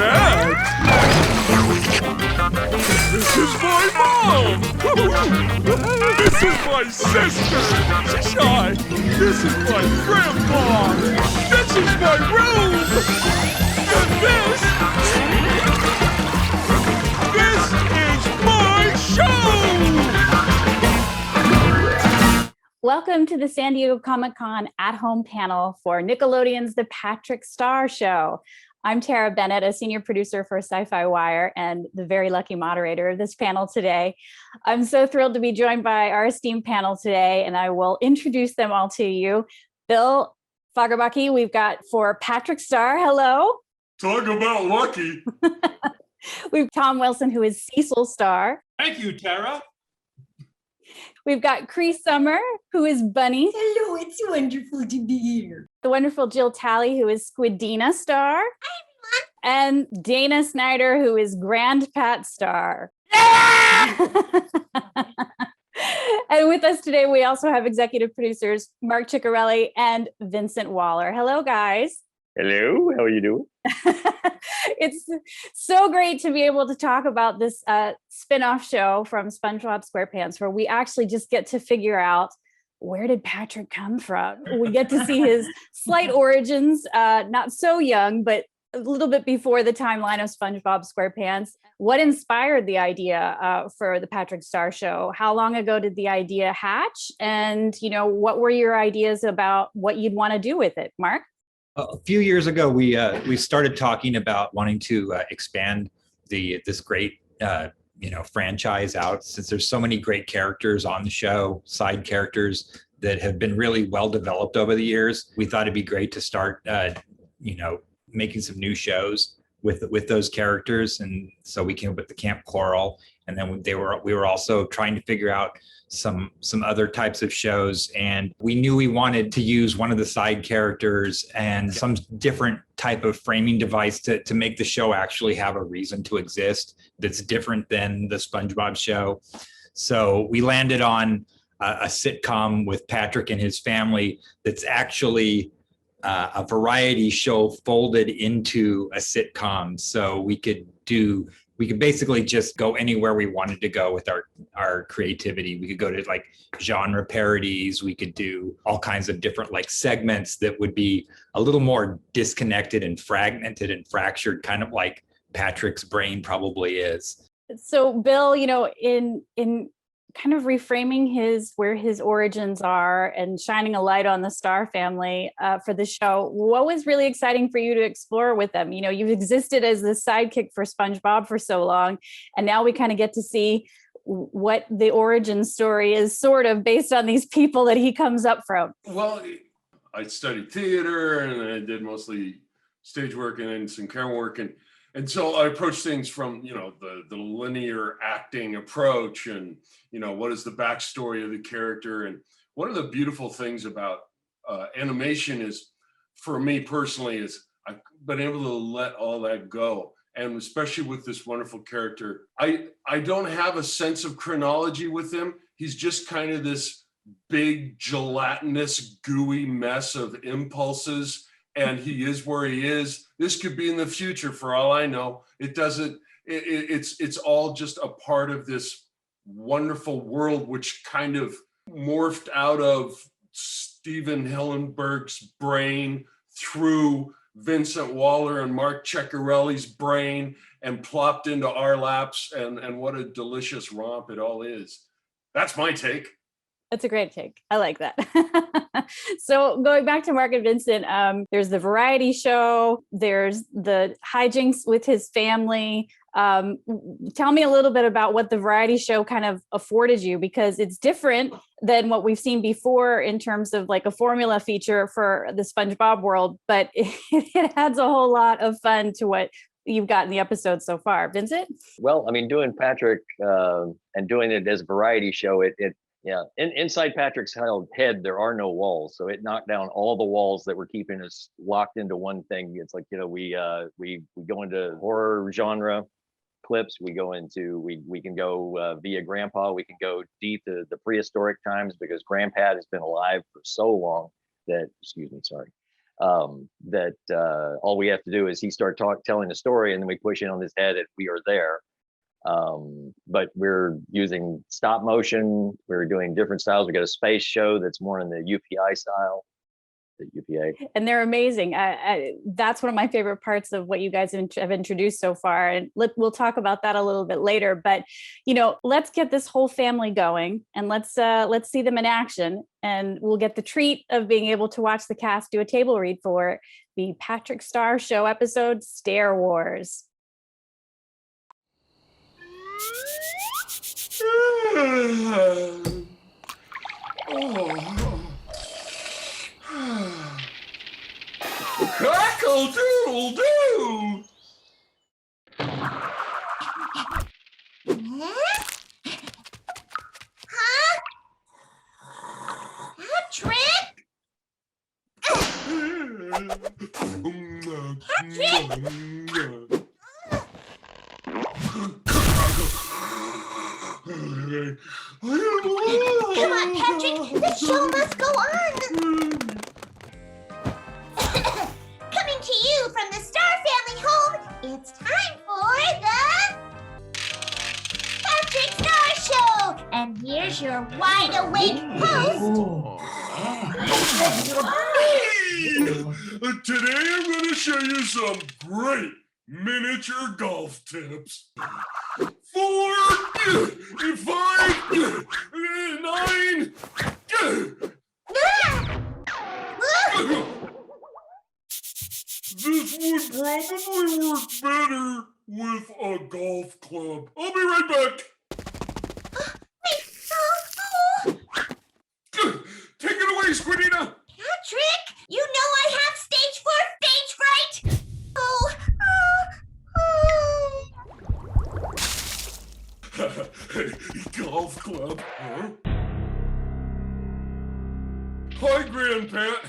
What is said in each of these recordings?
This is my mom! This is my sister! Shy! This is my grandpa! This is my room! And this is my show! Welcome to the San Diego Comic-Con at-home panel for Nickelodeon's The Patrick Star Show. I'm Tara Bennett, a senior producer for SYFY Wire and the very lucky moderator of this panel today. I'm so thrilled to be joined by our esteemed panel today, and I will introduce them all to you. Bill Fagerbakke, we've got for Patrick Star. Hello. Talk about lucky. We've Tom Wilson, who is Cecil Star. Thank you, Tara. We've got Cree Summer, who is Bunny. Hello, it's wonderful to be here. The wonderful Jill Talley, who is Squidina Star. Hi, everyone. And Dana Snyder, who is GrandPat Star. And with us today, we also have executive producers Marc Ceccarelli and Vincent Waller. Hello, guys. Hello, how are you doing? It's so great to be able to talk about this spinoff show from SpongeBob SquarePants, where we actually just get to figure out, where did Patrick come from? We get to see his slight origins, not so young, but a little bit before the timeline of SpongeBob SquarePants. What inspired the idea for the Patrick Star Show? How long ago did the idea hatch? And, what were your ideas about what you'd want to do with it, Marc? A few years ago, we started talking about wanting to expand this great franchise out, since there's so many great characters on the show, side characters that have been really well developed over the years. We thought it'd be great to start making some new shows with those characters, and so we came up with the Camp Coral, and then we were also trying to figure out some other types of shows, and we knew we wanted to use one of the side characters and some different type of framing device to make the show actually have a reason to exist that's different than the SpongeBob show. So we landed on a sitcom with Patrick and his family that's actually a variety show folded into a sitcom, so we could basically just go anywhere we wanted to go with our creativity. We could go to like genre parodies. We could do all kinds of different like segments that would be a little more disconnected and fragmented and fractured, kind of like Patrick's brain probably is. So Bill, in kind of reframing where his origins are and shining a light on the Star family for the show, what was really exciting for you to explore with them? You've existed as the sidekick for SpongeBob for so long, and now we kind of get to see what the origin story is, sort of based on these people that he comes up from. Well, I studied theater and I did mostly stage work and then some camera work. And so I approach things from, the linear acting approach and, what is the backstory of the character. And one of the beautiful things about animation is, for me personally, is I've been able to let all that go. And especially with this wonderful character, I don't have a sense of chronology with him. He's just kind of this big gelatinous, gooey mess of impulses. And he is where he is. This could be in the future for all I know. It doesn't, it's all just a part of this wonderful world, which kind of morphed out of Steven Hillenburg's brain through Vincent Waller and Marc Ceccarelli's brain and plopped into our laps. And what a delicious romp it all is. That's my take. That's a great take. I like that. So going back to Marc and Vincent, there's the variety show, there's the hijinks with his family. Tell me a little bit about what the variety show kind of afforded you, because it's different than what we've seen before in terms of like a formula feature for the SpongeBob world, but it adds a whole lot of fun to what you've got in the episode so far. Vincent? Well, I mean, doing Patrick and doing it as a variety show, inside Patrick's head, there are no walls. So it knocked down all the walls that were keeping us locked into one thing. It's like, we go into horror genre clips. We can go via Grandpa. We can go deep to the prehistoric times because GrandPat has been alive for so long that, that all we have to do is he start telling the story, and then we push in on his head and we are there. But we're using stop motion. We're doing different styles. We got a space show that's more in the UPI style. The UPA. And they're amazing. That's one of my favorite parts of what you guys have introduced so far. And we'll talk about that a little bit later. But, you know, let's get this whole family going and let's see them in action. And we'll get the treat of being able to watch the cast do a table read for the Patrick Star Show episode, Stair Wars. Cockle-doodle-doo! Huh? Patrick? Come on, Patrick. The show must go on. Coming to you from the Star family home, it's time for the Patrick Star Show. And here's your wide awake host. Today I'm going to show you some great miniature golf tips. 4, 5, 9. This would probably work better with a golf club. I'll be right back. Take it away, Squidina. Patrick, you know I have stage 4 stage fright. Golf club, huh? Hi, GrandPat.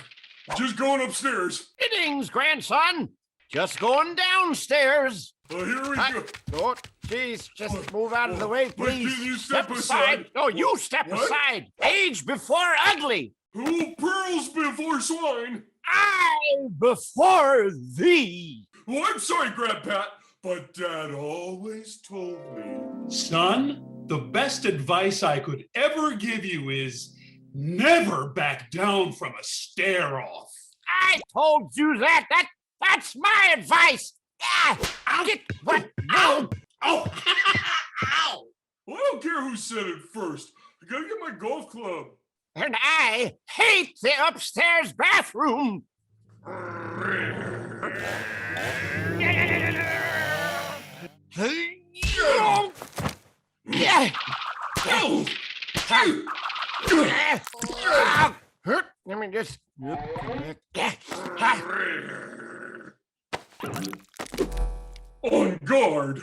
Just going upstairs. Greetings, grandson. Just going downstairs. Here we go. Oh, please, just move out of the way, But please. can you step aside? No, you step What? aside. Age before ugly. Who pearls before swine? I before thee. Well, I'm sorry, GrandPat, but Dad always told me. Son, the best advice I could ever give you is never back down from a stare-off. I told you that. That's my advice. I'll get what? Ow! Oh, Ow! Well, I don't care who said it first. I gotta get my golf club. And I hate the upstairs bathroom. Let me just. On guard.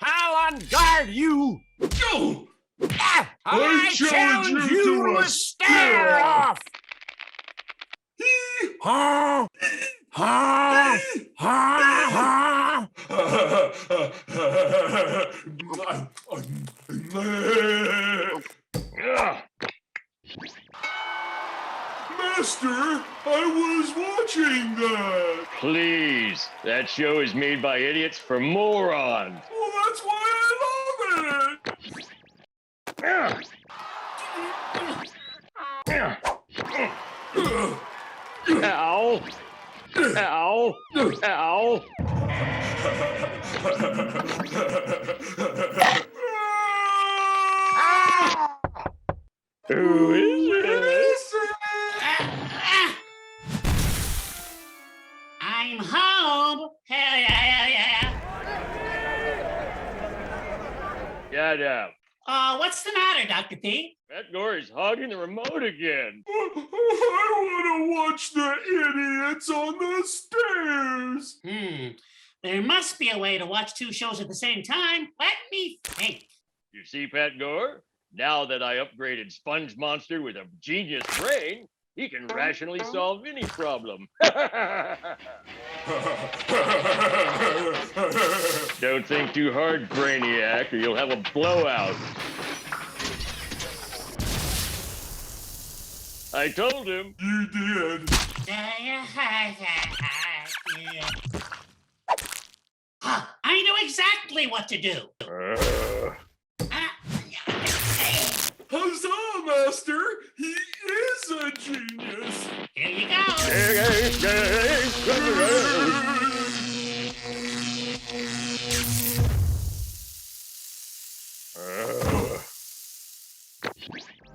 I'll on guard you. Go! I challenge you to a stare off. Ha! Ha! Ha! Master, I was watching that. Please, that show is made by idiots for morons. Well, that's why I love it. Ow. Ow. Ow. Who is it? I'm home. Hell yeah, hell yeah. Shut up. What's the matter, Dr. P? That door is hogging the remote again. I want to watch the idiots on the stairs. There must be a way to watch two shows at the same time. Let me think. You see, Pat Gore? Now that I upgraded Sponge Monster with a genius brain, he can rationally solve any problem. Don't think too hard, Brainiac, or you'll have a blowout. I told him. You did. I know exactly what to do. Huzzah, Master! He is a genius! Here you go.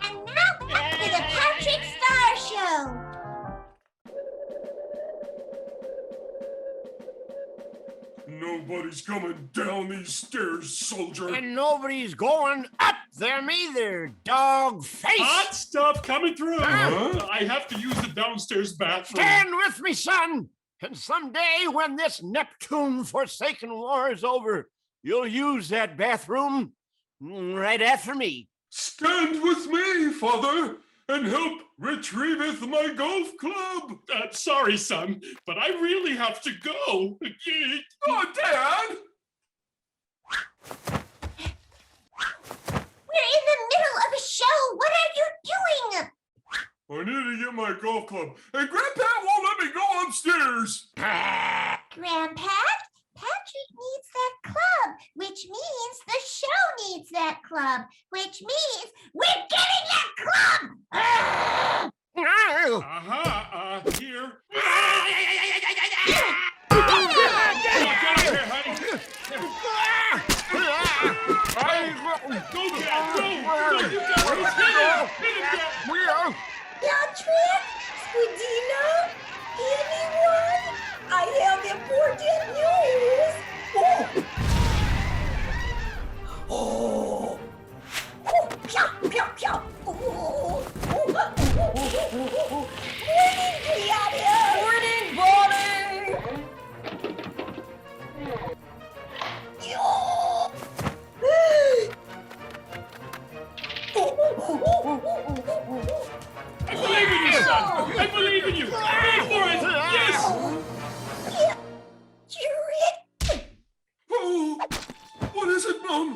And now back to the Patrick Star Show. Nobody's coming down these stairs, soldier. And nobody's going up them either, dog face. Hot stuff coming through. Huh? I have to use the downstairs bathroom. Stand with me, son. And someday when this Neptune Forsaken War is over, you'll use that bathroom right after me. Stand with me, father, and help retrieveth my golf club. Sorry, son, but I really have to go. Oh, Dad! We're in the middle of a show. What are you doing? I need to get my golf club, and GrandPat won't let me go upstairs. GrandPat, Patrick needs that club, which means the show needs that club, which means we're getting that club. Here. Go, Dad, go! You got it! Hit him, Dad! Patrick? Squidina? Anyone? I have important news. Oh. Oh, pew, pew, pew. Oh. Morning, Claudia. Morning, Bonnie. I believe in you, son! I believe in you! Go for it! Yes! You're it. Oh, what is it, Mom?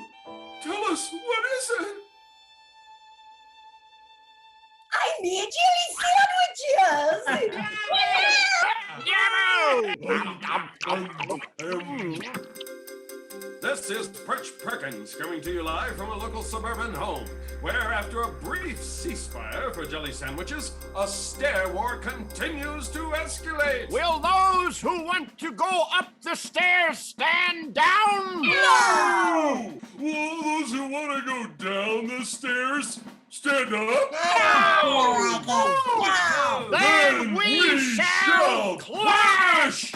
Tell us, what is it? I made jelly sandwiches. This is Perch Perkins coming to you live from a local suburban home, where after a brief ceasefire for jelly sandwiches, a stair war continues to escalate. Will those who want to go up the stairs stand down? No! Will those who want to go down the stairs stand up? No! Then we shall clash!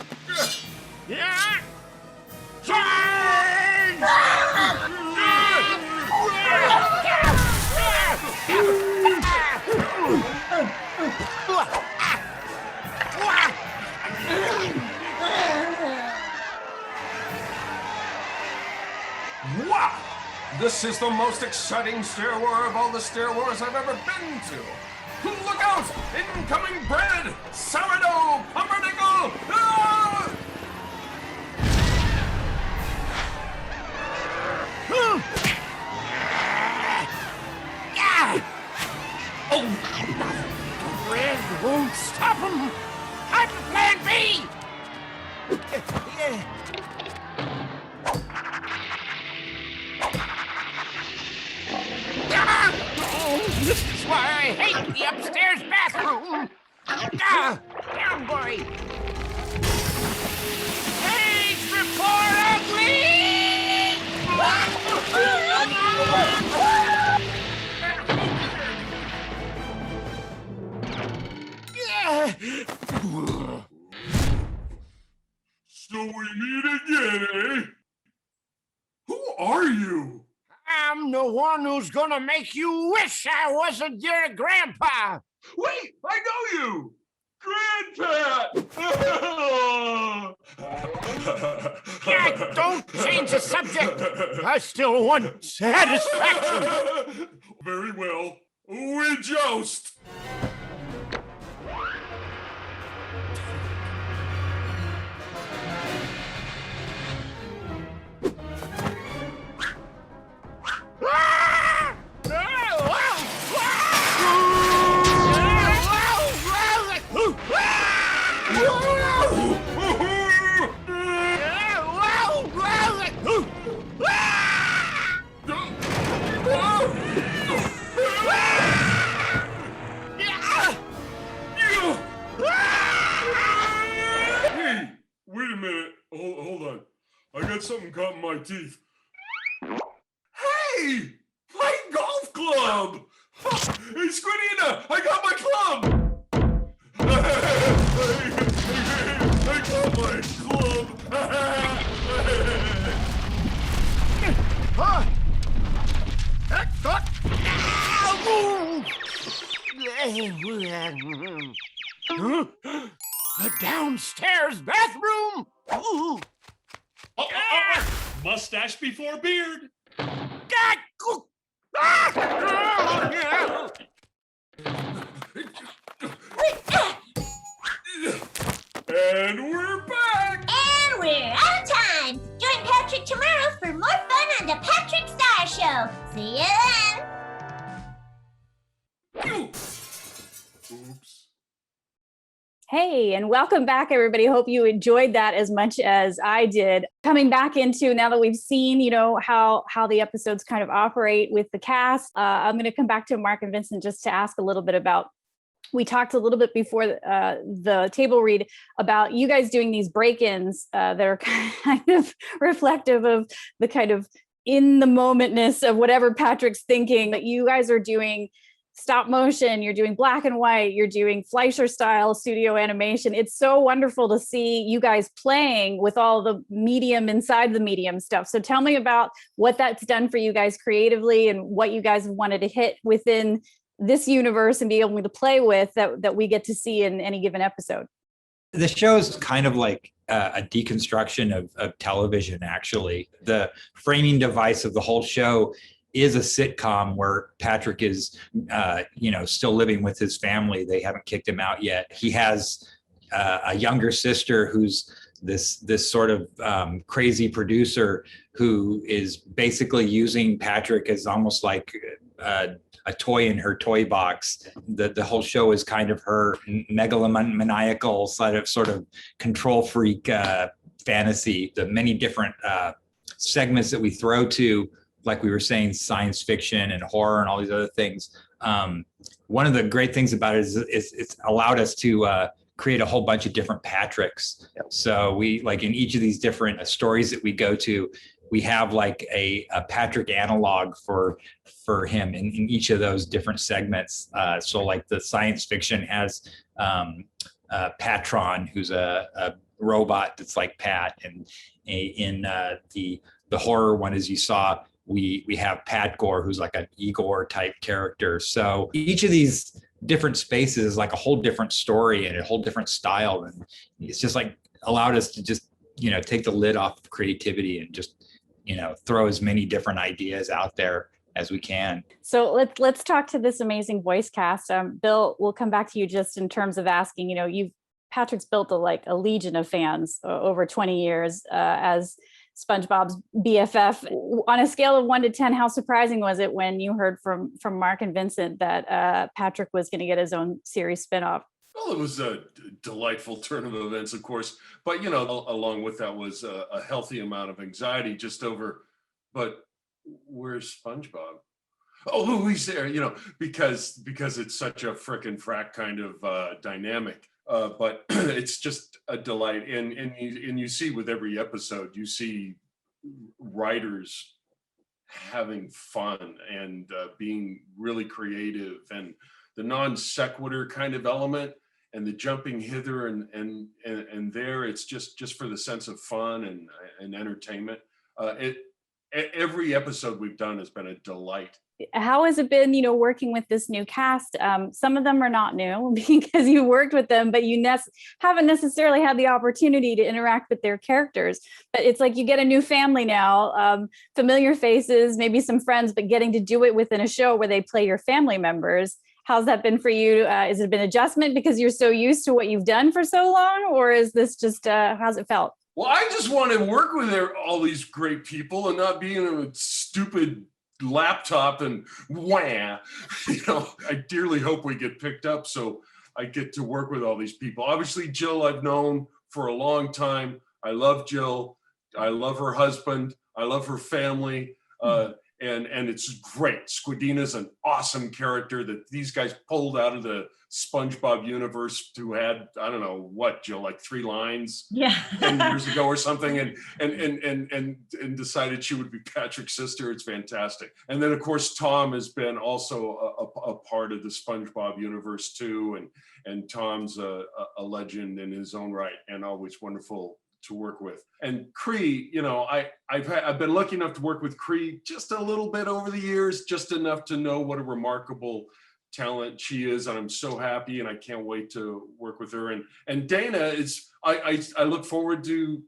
Yeah! Charge! Wow! This is the most exciting stair war of all the stair wars I've ever been to. Look out! Incoming bread! Sourdough! Pumpernickel! Ah! Oh! Bread won't stop him! I'm plan B! Oh, this is why I hate the upstairs bathroom! Down, boy! Page report ugly! So we meet again, eh? Who are you? I'm the one who's gonna make you wish I wasn't your grandpa! Wait, I know you! GrandPat! Don't change the subject! I still want satisfaction! Very well. We joust! I got something caught in my teeth. Hey, my golf club! Hey, Squidina, I got my club! I got my club! A downstairs bathroom? Ooh. Mustache before beard. And we're back! And we're out of time. Join Patrick tomorrow for more fun on the Patrick Star Show. See you then. Oops. Hey, and welcome back, everybody. Hope you enjoyed that as much as I did. Coming back into, now that we've seen, how the episodes kind of operate with the cast, I'm going to come back to Marc and Vincent just to ask a little bit about, we talked a little bit before the table read about you guys doing these break-ins that are kind of reflective of the kind of in the momentness of whatever Patrick's thinking, that you guys are doing stop motion, you're doing black and white, you're doing Fleischer style studio animation. It's so wonderful to see you guys playing with all the medium inside the medium stuff. So tell me about what that's done for you guys creatively and what you guys wanted to hit within this universe and be able to play with that we get to see in any given episode. The show is kind of like a deconstruction of television, actually. The framing device of the whole show is a sitcom where Patrick is, still living with his family. They haven't kicked him out yet. He has a younger sister who's this sort of crazy producer who is basically using Patrick as almost like a toy in her toy box. The whole show is kind of her megalomaniacal sort of control freak fantasy. The many different segments that we throw to, like we were saying, science fiction and horror and all these other things. One of the great things about it is it's allowed us to create a whole bunch of different Patricks. Yep. So we, like in each of these different stories that we go to, we have like a Patrick analog for him in each of those different segments. So like the science fiction has Patron, who's a robot that's like Pat, and in the horror one, as you saw, we have Pat Gore, who's like an Igor type character. So each of these different spaces is like a whole different story and a whole different style. And it's just like allowed us to just, take the lid off of creativity and just, throw as many different ideas out there as we can. So let's talk to this amazing voice cast. Bill, we'll come back to you just in terms of asking, Patrick's built a legion of fans over 20 years as SpongeBob's BFF. On a scale of 1 to 10, how surprising was it when you heard from Marc and Vincent that Patrick was going to get his own series spinoff? Well, it was a delightful turn of events, of course, but along with that was a healthy amount of anxiety just over, but where's SpongeBob? Oh, he's there, because it's such a frickin' frack kind of dynamic. But it's just a delight, and you see with every episode, you see writers having fun and being really creative, and the non sequitur kind of element, and the jumping hither and there. It's just for the sense of fun and entertainment. Every episode we've done has been a delight. How has it been, working with this new cast? Some of them are not new because you worked with them, but you haven't necessarily had the opportunity to interact with their characters. But it's like you get a new family now, familiar faces, maybe some friends, but getting to do it within a show where they play your family members. How's that been for you? Has it been adjustment because you're so used to what you've done for so long? Or is this just, how's it felt? Well, I just want to work with all these great people and not be in a stupid laptop and wah. I dearly hope we get picked up so I get to work with all these people. Obviously, Jill I've known for a long time. I love Jill. I love her husband. I love her family. and it's great. Squidina's an awesome character that these guys pulled out of the SpongeBob universe, who had, I don't know what, Jill, like 3 lines 10 years ago or something, and decided she would be Patrick's sister. It's fantastic. And then of course Tom has been also a part of the SpongeBob universe too, and Tom's a legend in his own right, and always wonderful to work with. And Cree, you know, I've been lucky enough to work with Cree just a little bit over the years, just enough to know what a remarkable talent she is, and I'm so happy, and I can't wait to work with her. And Dana is, I look forward to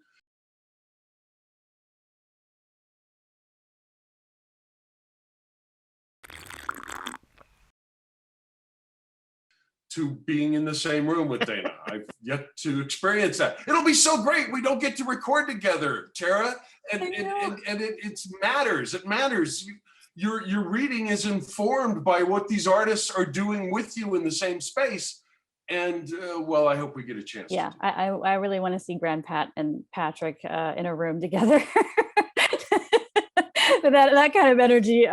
being in the same room with Dana. I've yet to experience that. It'll be so great. We don't get to record together, Tara, and it matters. It matters. Your reading is informed by what these artists are doing with you in the same space. And well, I hope we get a chance. Yeah, I really want to see GrandPat and Patrick in a room together. that kind of energy.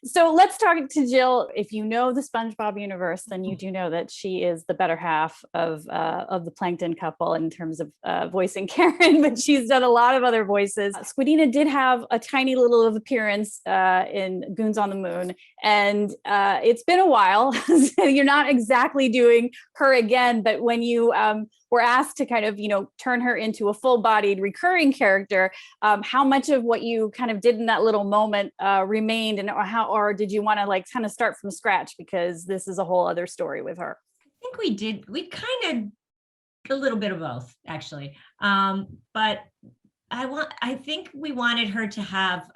So let's talk to Jill. If you know the SpongeBob universe, then you do know that she is the better half of the Plankton couple in terms of voicing Karen, but she's done a lot of other voices. Squidina did have a tiny little appearance in Goons on the Moon, and it's been a while. So you're not exactly doing her again, but when you were asked to kind of, you know, turn her into a full-bodied recurring character, how much of what you kind of did in that little moment remained, and or did you want to like kind of start from scratch, because this is a whole other story with her? I think we did. We kind of a little bit of both, actually. But I think we wanted her to have.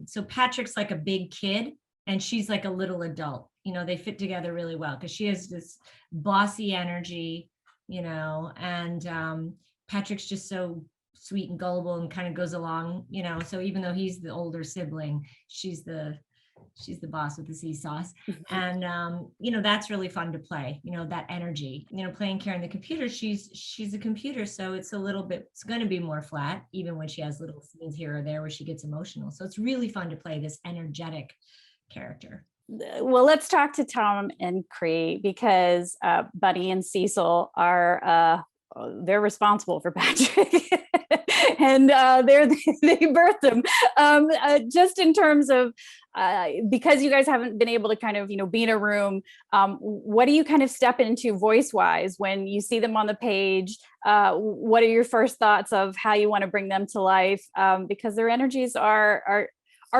So Patrick's like a big kid, and she's like a little adult. You know, they fit together really well because she has this bossy energy, you know, and Patrick's just so sweet and gullible and kind of goes along, you know. So even though he's the older sibling, she's the boss with the sea sauce. And you know, that's really fun to play, you know, that energy, you know, playing Karen the computer, she's a computer, so it's going to be more flat, even when she has little scenes here or there where she gets emotional. So it's really fun to play this energetic character. Well, let's talk to Tom and Cree, because Buddy and Cecil are they're responsible for Patrick. And they birthed him. Just in terms of, because you guys haven't been able to kind of, you know, be in a room, what do you kind of step into voice-wise when you see them on the page? What are your first thoughts of how you want to bring them to life? Because their energies are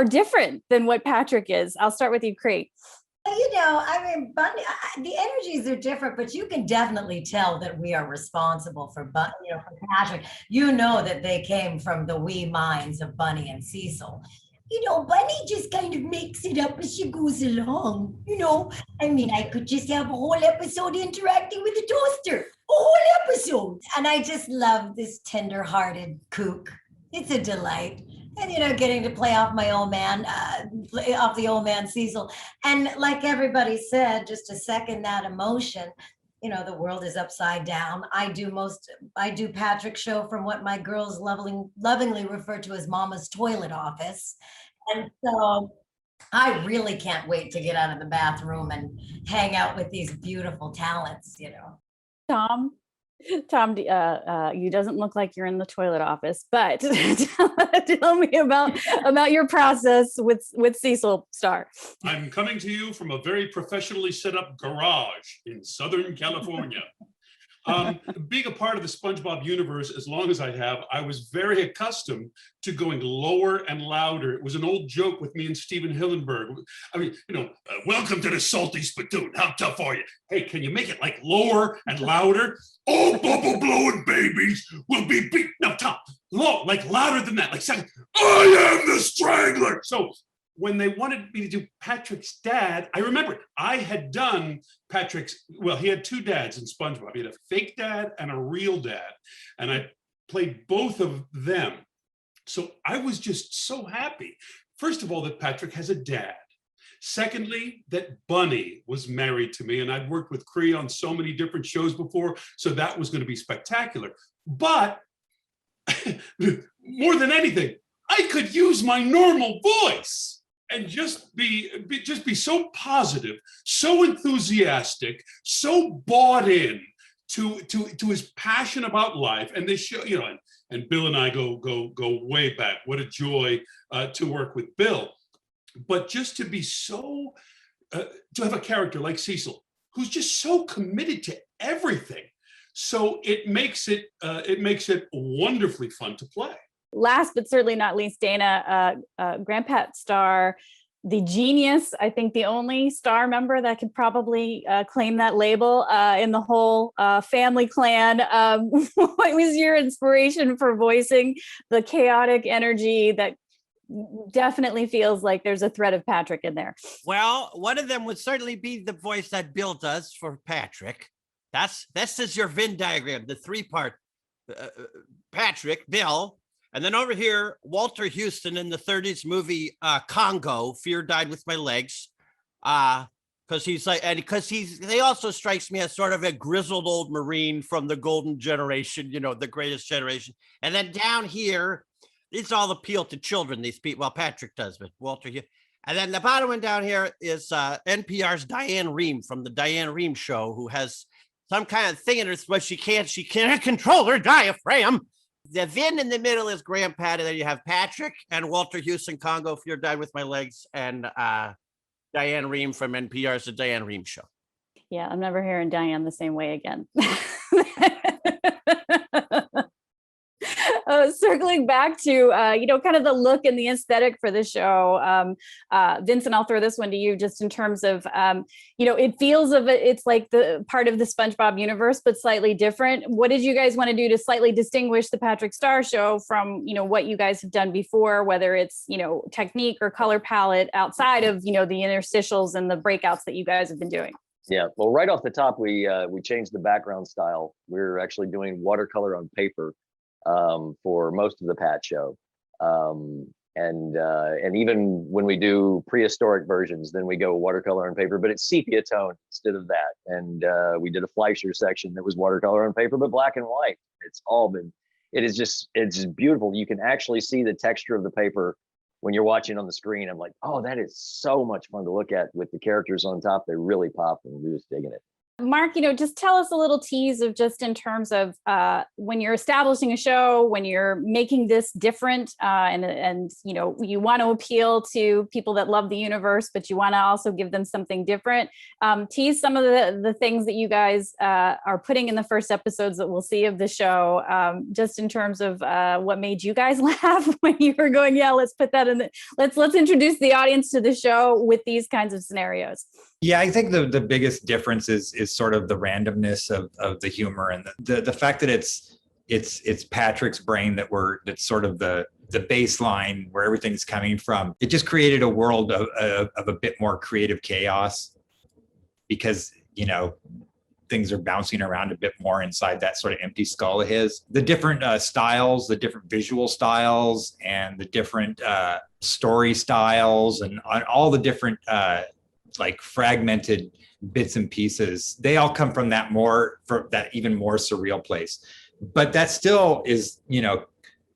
different than what Patrick is. I'll start with you, Cree. You know, I mean, Bunny, the energies are different, but you can definitely tell that we are responsible for Bunny, you know, for Patrick. You know that they came from the wee minds of Bunny and Cecil. You know, Bunny just kind of makes it up as she goes along. You know, I mean, I could just have a whole episode interacting with the toaster, a whole episode. And I just love this tender-hearted kook. It's a delight. And, you know, getting to play off my old man, off the old man Cecil. And like everybody said, just to second that emotion, you know, the world is upside down. I do Patrick's show from what my girls lovingly refer to as Mama's toilet office. And so I really can't wait to get out of the bathroom and hang out with these beautiful talents, you know. Tom, you doesn't look like you're in the toilet office, but tell me about your process with Cecil Star. I'm coming to you from a very professionally set up garage in Southern California. Being a part of the SpongeBob universe as long as I have, I was very accustomed to going lower and louder. It was an old joke with me and Steven Hillenburg. I mean, you know, welcome to the salty spittoon. How tough are you? Hey, can you make it like lower and louder? All bubble blowing babies will be beat. No, Tom, low, like louder than that. Like second, I am the Strangler. So when they wanted me to do Patrick's dad, I remember I had done Patrick's, well, he had 2 dads in SpongeBob. He had a fake dad and a real dad. And I played both of them. So I was just so happy. First of all, that Patrick has a dad. Secondly, that Bunny was married to me, and I'd worked with Cree on so many different shows before, so that was going to be spectacular. But more than anything, I could use my normal voice. and just be so positive, so enthusiastic, so bought in to his passion about life. And this show, you know, and Bill and I go way back. What a joy to work with Bill. But just to be so, to have a character like Cecil, who's just so committed to everything. So it makes it wonderfully fun to play. Last but certainly not least, Dana, GrandPat Star, the genius, I think the only Star member that could probably claim that label in the whole family clan. What was your inspiration for voicing the chaotic energy that definitely feels like there's a thread of Patrick in there? Well, one of them would certainly be the voice that Bill does for Patrick. This is your Venn diagram, the three-part Patrick, Bill, and then over here, Walter Houston in the 30s movie Congo, Fear Died with My Legs. Because he's like, and because they also strikes me as sort of a grizzled old Marine from the golden generation, you know, the greatest generation. And then down here, it's all appeal to children, these people. Well, Patrick does, but Walter here. And then the bottom one down here is NPR's Diane Rehm from the Diane Rehm Show, who has some kind of thing in her throat. She can't control her diaphragm. The Vin in the middle is GrandPat, and then you have Patrick and Walter Houston, Congo, Fear Died with My Legs, and Diane Rehm from NPR's The Diane Rehm Show. Yeah, I'm never hearing Diane the same way again. Circling back to, you know, kind of the look and the aesthetic for the show. Vincent, I'll throw this one to you just in terms of, you know, it feels it's like the part of the SpongeBob universe, but slightly different. What did you guys want to do to slightly distinguish the Patrick Star show from, you know, what you guys have done before, whether it's, you know, technique or color palette outside of, you know, the interstitials and the breakouts that you guys have been doing? Yeah, well, right off the top, we changed the background style. We're actually doing watercolor on paper for most of the Pat show. And even when we do prehistoric versions, then we go watercolor on paper, but it's sepia tone instead of that. And we did a Fleischer section that was watercolor on paper, but black and white. It's just beautiful. You can actually see the texture of the paper when you're watching on the screen. I'm like, oh, that is so much fun to look at with the characters on top. They really pop and we're just digging it. Marc, you know, just tell us a little tease of just in terms of when you're establishing a show, when you're making this different and you know, you want to appeal to people that love the universe, but you want to also give them something different. Tease some of the things that you guys are putting in the first episodes that we'll see of the show, just in terms of what made you guys laugh when you were going, yeah, let's put that in. Let's introduce the audience to the show with these kinds of scenarios. Yeah, I think the biggest difference is sort of the randomness of the humor and the fact that it's Patrick's brain that's sort of the baseline where everything's coming from. It just created a world of a bit more creative chaos because, you know, things are bouncing around a bit more inside that sort of empty skull of his. The different styles, the different visual styles, and the different story styles, and all the different like fragmented bits and pieces, they all come from that even more surreal place. But that still is, you know,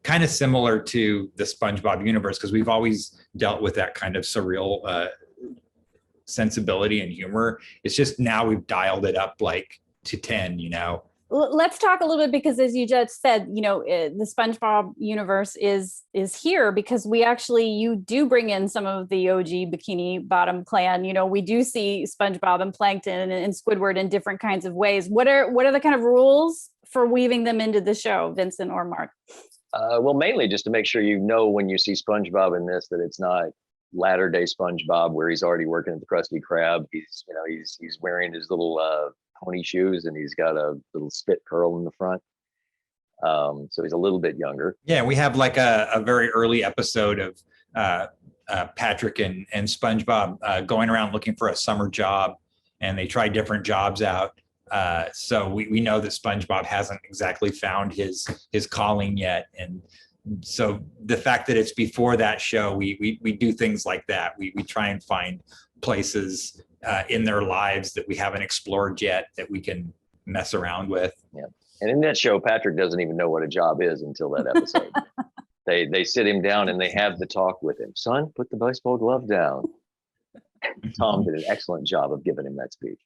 kind of similar to the SpongeBob universe, because we've always dealt with that kind of surreal sensibility and humor. It's just now we've dialed it up like to 10, you know. Let's talk a little bit, because as you just said, you know, the SpongeBob universe is here because you do bring in some of the OG Bikini Bottom clan. You know, we do see SpongeBob and Plankton and Squidward in different kinds of ways. What are the kind of rules for weaving them into the show, Vincent or Marc? Well, mainly just to make sure you know when you see SpongeBob in this that it's not latter day SpongeBob where he's already working at the Krusty Krab. He's wearing his little pony shoes and he's got a little spit curl in the front. So he's a little bit younger. Yeah, we have like a very early episode of Patrick and SpongeBob going around looking for a summer job, and they try different jobs out. So we know that SpongeBob hasn't exactly found his calling yet. And so the fact that it's before that show, we do things like that. We try and find places in their lives that we haven't explored yet that we can mess around with. Yeah. And in that show, Patrick doesn't even know what a job is until that episode. They sit him down and they have the talk with him. Son, put the baseball glove down. Tom did an excellent job of giving him that speech.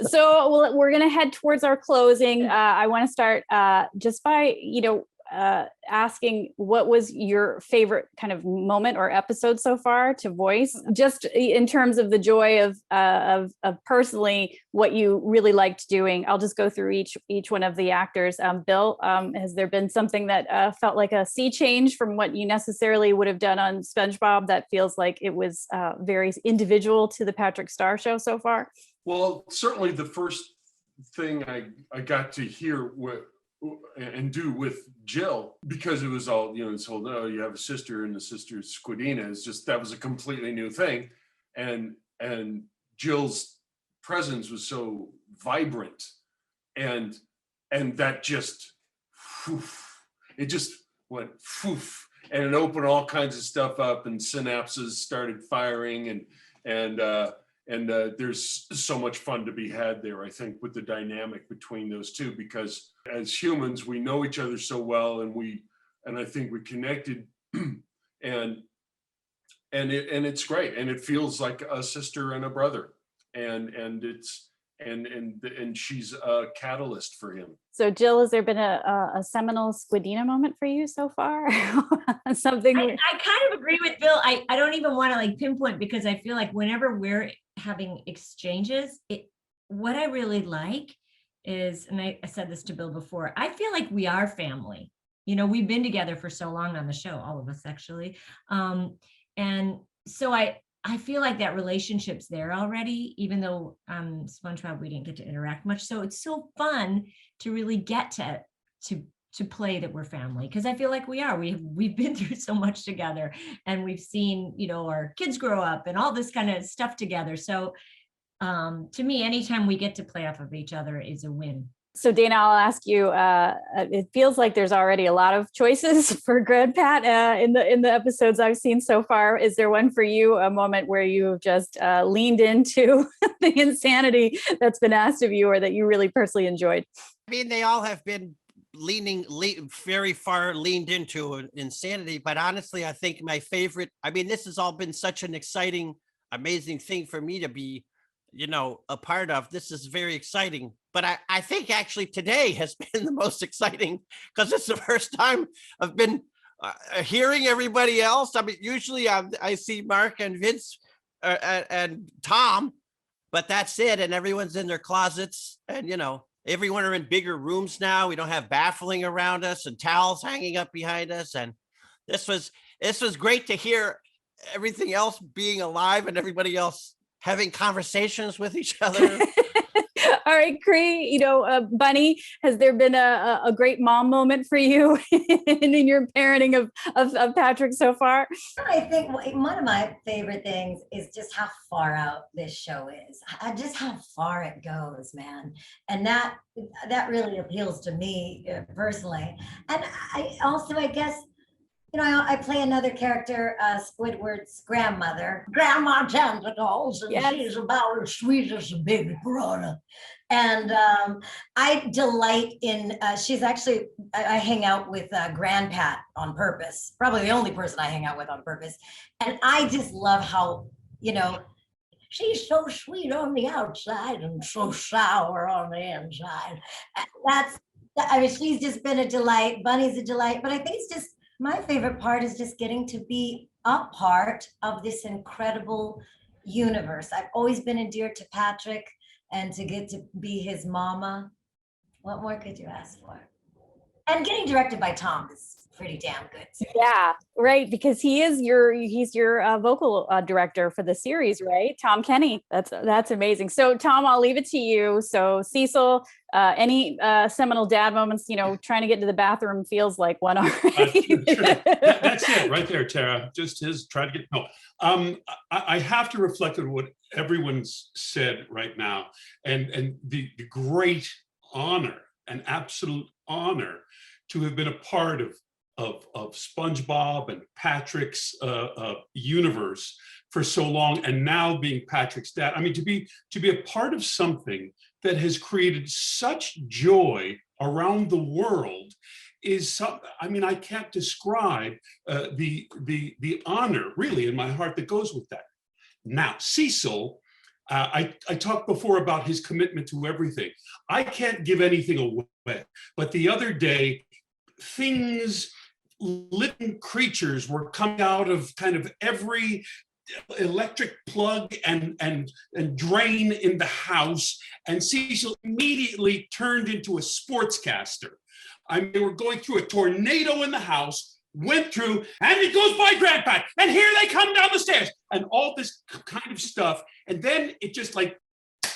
So we're going to head towards our closing. I want to start just by, asking what was your favorite kind of moment or episode so far to voice, just in terms of the joy of personally what you really liked doing. I'll just go through each one of the actors. Bill, has there been something that felt like a sea change from what you necessarily would have done on SpongeBob that feels like it was very individual to the Patrick Star show so far? Well, certainly the first thing I got to hear and do with Jill, because it was all, this whole, oh, you have a sister and the sister's Squidina, is just, that was a completely new thing. And Jill's presence was so vibrant and that just, it just went and it opened all kinds of stuff up and synapses started firing and there's so much fun to be had there, I think, with the dynamic between those two, because as humans, we know each other so well, and I think we connected, and it's great, and it feels like a sister and a brother, and she's a catalyst for him. So, Jill, has there been a seminal Squidina moment for you so far? Something I kind of agree with Bill. I don't even want to like pinpoint, because I feel like whenever we're having exchanges, what I really like is, and I said this to Bill before, I feel like we are family. We've been together for so long on the show, all of us actually. And so I feel like that relationship's there already, even though SpongeBob, we didn't get to interact much. So it's so fun to really get to play that we're family, because I feel like we are. We've been through so much together, and we've seen, our kids grow up and all this kind of stuff together. So to me, anytime we get to play off of each other is a win. So Dana, I'll ask you, it feels like there's already a lot of choices for GrandPat in the episodes I've seen so far. Is there one for you, a moment where you have just leaned into the insanity that's been asked of you, or that you really personally enjoyed? I mean, they all have been very far leaned into insanity, but honestly, I think my favorite, this has all been such an exciting, amazing thing for me to be, a part of. This is very exciting, but I think actually today has been the most exciting, because it's the first time I've been hearing everybody else. Usually I see Marc and Vince and Tom, but that's it. And everyone's in their closets, and everyone are in bigger rooms now. We don't have baffling around us and towels hanging up behind us. And this was great to hear everything else being alive and everybody else having conversations with each other. All right, Cree, Bunny, has there been a great mom moment for you in your parenting of Patrick so far? I think one of my favorite things is just how far out this show is. Just how far it goes, man. And that really appeals to me personally. And I guess, I play another character, Squidward's grandmother, Grandma Tentacles, and yes, she's about as sweet as a big brother. And I delight in, she's actually, I hang out with GrandPat on purpose, probably the only person I hang out with on purpose. And I just love how, she's so sweet on the outside and so sour on the inside. She's just been a delight. Bunny's a delight, but I think it's just, my favorite part is just getting to be a part of this incredible universe. I've always been endeared to Patrick, and to get to be his mama, what more could you ask for? And getting directed by Tom is pretty damn good. Yeah, right, because he's your vocal director for the series, right? Tom Kenny. That's amazing. So Tom, I'll leave it to you. So Cecil, any seminal dad moments? Trying to get to the bathroom feels like one already. That's it right there, Tara. Just try to get no. I have to reflect on what everyone's said right now, and the great honor, an absolute honor, to have been a part of SpongeBob and Patrick's universe for so long, and now being Patrick's dad. To be a part of something that has created such joy around the world is some, I mean, I can't describe the honor really in my heart that goes with that. Now, Cecil, I talked before about his commitment to everything. I can't give anything away, but the other day, things, living creatures were coming out of kind of every electric plug and drain in the house, and Cecil immediately turned into a sportscaster. I mean, they were going through a tornado in the house, went through, and it goes by GrandPat, and here they come down the stairs, and all this kind of stuff. And then it just like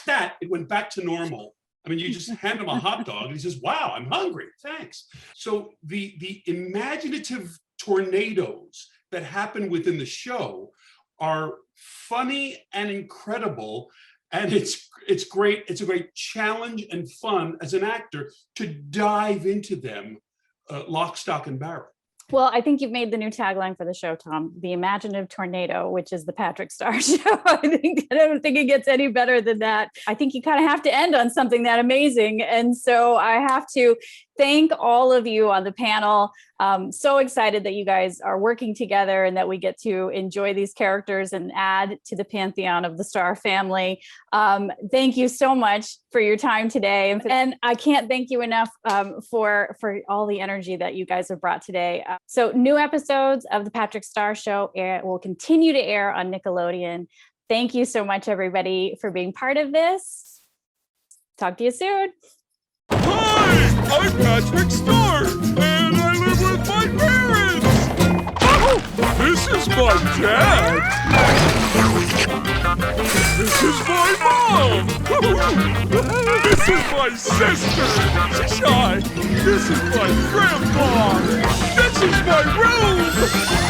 that, it went back to normal. I mean, you just hand him a hot dog, and he says, wow, I'm hungry, thanks. So the imaginative tornadoes that happen within the show are funny and incredible. And it's great. It's a great challenge and fun as an actor to dive into them lock, stock, and barrel. Well, I think you've made the new tagline for the show, Tom, the imaginative tornado, which is the Patrick Star show. I don't think it gets any better than that. I think you kind of have to end on something that amazing. And so I have to thank all of you on the panel. So excited that you guys are working together and that we get to enjoy these characters and add to the pantheon of the Star family. Thank you so much for your time today. And I can't thank you enough for all the energy that you guys have brought today. So new episodes of the Patrick Star Show will continue to air on Nickelodeon. Thank you so much, everybody, for being part of this. Talk to you soon. Hi, I'm Patrick Star, and I live with my parents. Oh, this is my dad. This is my mom. This is my sister. She's shy. This is my grandpa. This is my room.